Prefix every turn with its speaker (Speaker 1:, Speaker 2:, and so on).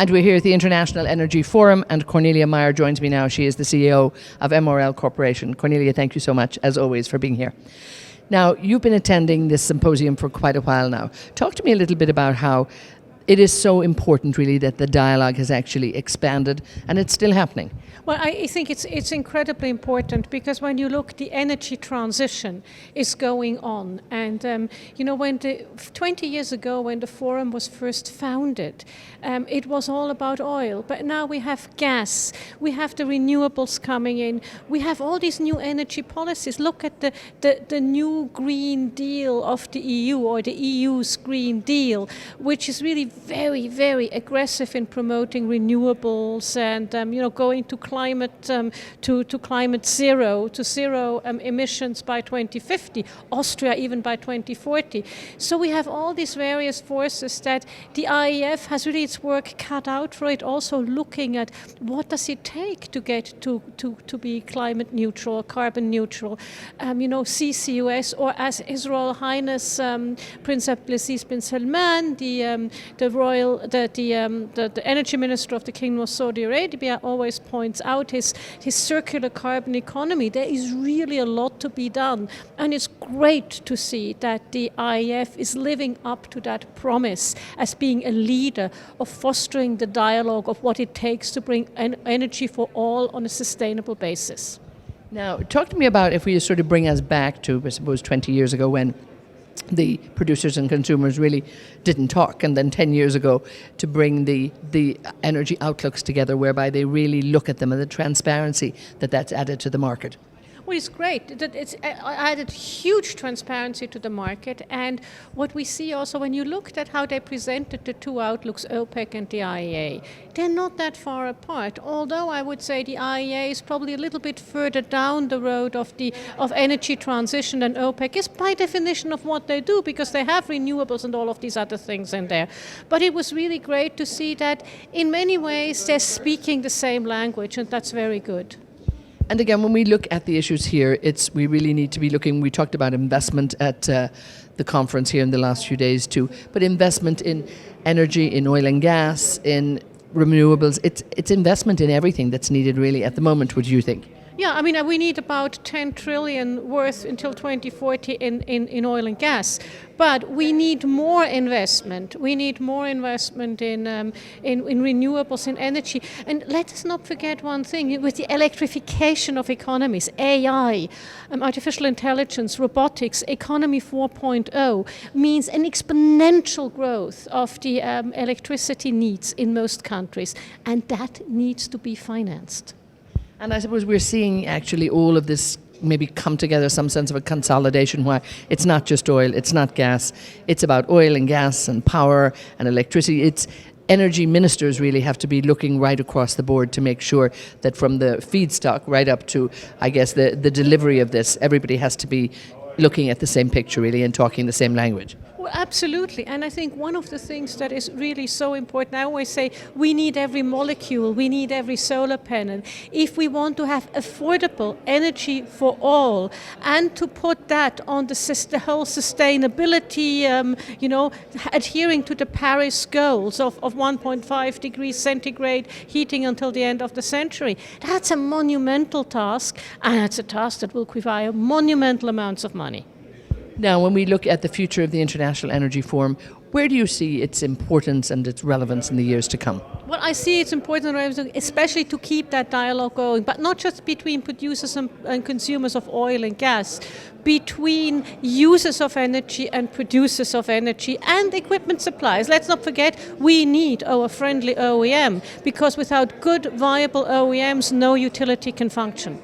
Speaker 1: And we're here at the International Energy Forum, and Cornelia Meyer joins me now. She is the CEO of MRL Corporation. Cornelia, thank you so much, as always, for being here. Now, you've been attending this symposium for quite a while now. Talk to me a little bit about how it is so important, really, that the dialogue has actually expanded, and it's still happening.
Speaker 2: Well, I think it's incredibly important because when you look, the energy transition is going on. And, when 20 years ago, when the forum was first founded, it was all about oil. But now we have gas, we have the renewables coming in, we have all these new energy policies. Look at the new Green Deal of the EU, or the EU's Green Deal, which is really very, very aggressive in promoting renewables and, going to climate to climate zero, to zero emissions by 2050, Austria even by 2040. So we have all these various forces that the IEF has really its work cut out for it, also looking at what does it take to get to be climate neutral, carbon neutral, CCUS, or as His Royal Highness Prince Abdulaziz bin Salman, the energy minister of the Kingdom of Saudi Arabia, always points out his circular carbon economy. There is really a lot to be done, and it's great to see that the IEF is living up to that promise as being a leader of fostering the dialogue of what it takes to bring energy for all on a sustainable basis.
Speaker 1: Now, talk to me about, if we sort of bring us back to, I suppose, 20 years ago when the producers and consumers really didn't talk, and then 10 years ago to bring the energy outlooks together, whereby they really look at them and the transparency that's added to the market.
Speaker 2: Well, it's great. It's added huge transparency to the market, and what we see also when you looked at how they presented the two outlooks, OPEC and the IEA, they're not that far apart. Although I would say the IEA is probably a little bit further down the road of energy transition than OPEC is, by definition of what they do, because they have renewables and all of these other things in there. But it was really great to see that in many ways they're speaking the same language, and that's very good.
Speaker 1: And again, when we look at the issues here, we really need to be looking, we talked about investment at the conference here in the last few days too, but investment in energy, in oil and gas, in renewables, it's investment in everything that's needed really at the moment, would you think?
Speaker 2: Yeah, I mean, we need about 10 trillion worth until 2040 in oil and gas. But we need more investment. We need more investment in renewables and energy. And let us not forget one thing, with the electrification of economies, AI, artificial intelligence, robotics, economy 4.0 means an exponential growth of the electricity needs in most countries. And that needs to be financed.
Speaker 1: And I suppose we're seeing actually all of this maybe come together, some sense of a consolidation where it's not just oil, it's not gas, it's about oil and gas and power and electricity. It's energy ministers really have to be looking right across the board to make sure that from the feedstock right up to, I guess, the delivery of this, everybody has to be looking at the same picture really and talking the same language.
Speaker 2: Well, absolutely. And I think one of the things that is really so important, I always say we need every molecule, we need every solar panel. If we want to have affordable energy for all and to put that on the whole sustainability, adhering to the Paris goals of 1.5 degrees centigrade heating until the end of the century, that's a monumental task, and it's a task that will require monumental amounts of money.
Speaker 1: Now, when we look at the future of the International Energy Forum, where do you see its importance and its relevance in the years to come?
Speaker 2: Well, I see it's important, especially to keep that dialogue going, but not just between producers and consumers of oil and gas, between users of energy and producers of energy and equipment suppliers. Let's not forget, we need our friendly OEM, because without good, viable OEMs, no utility can function.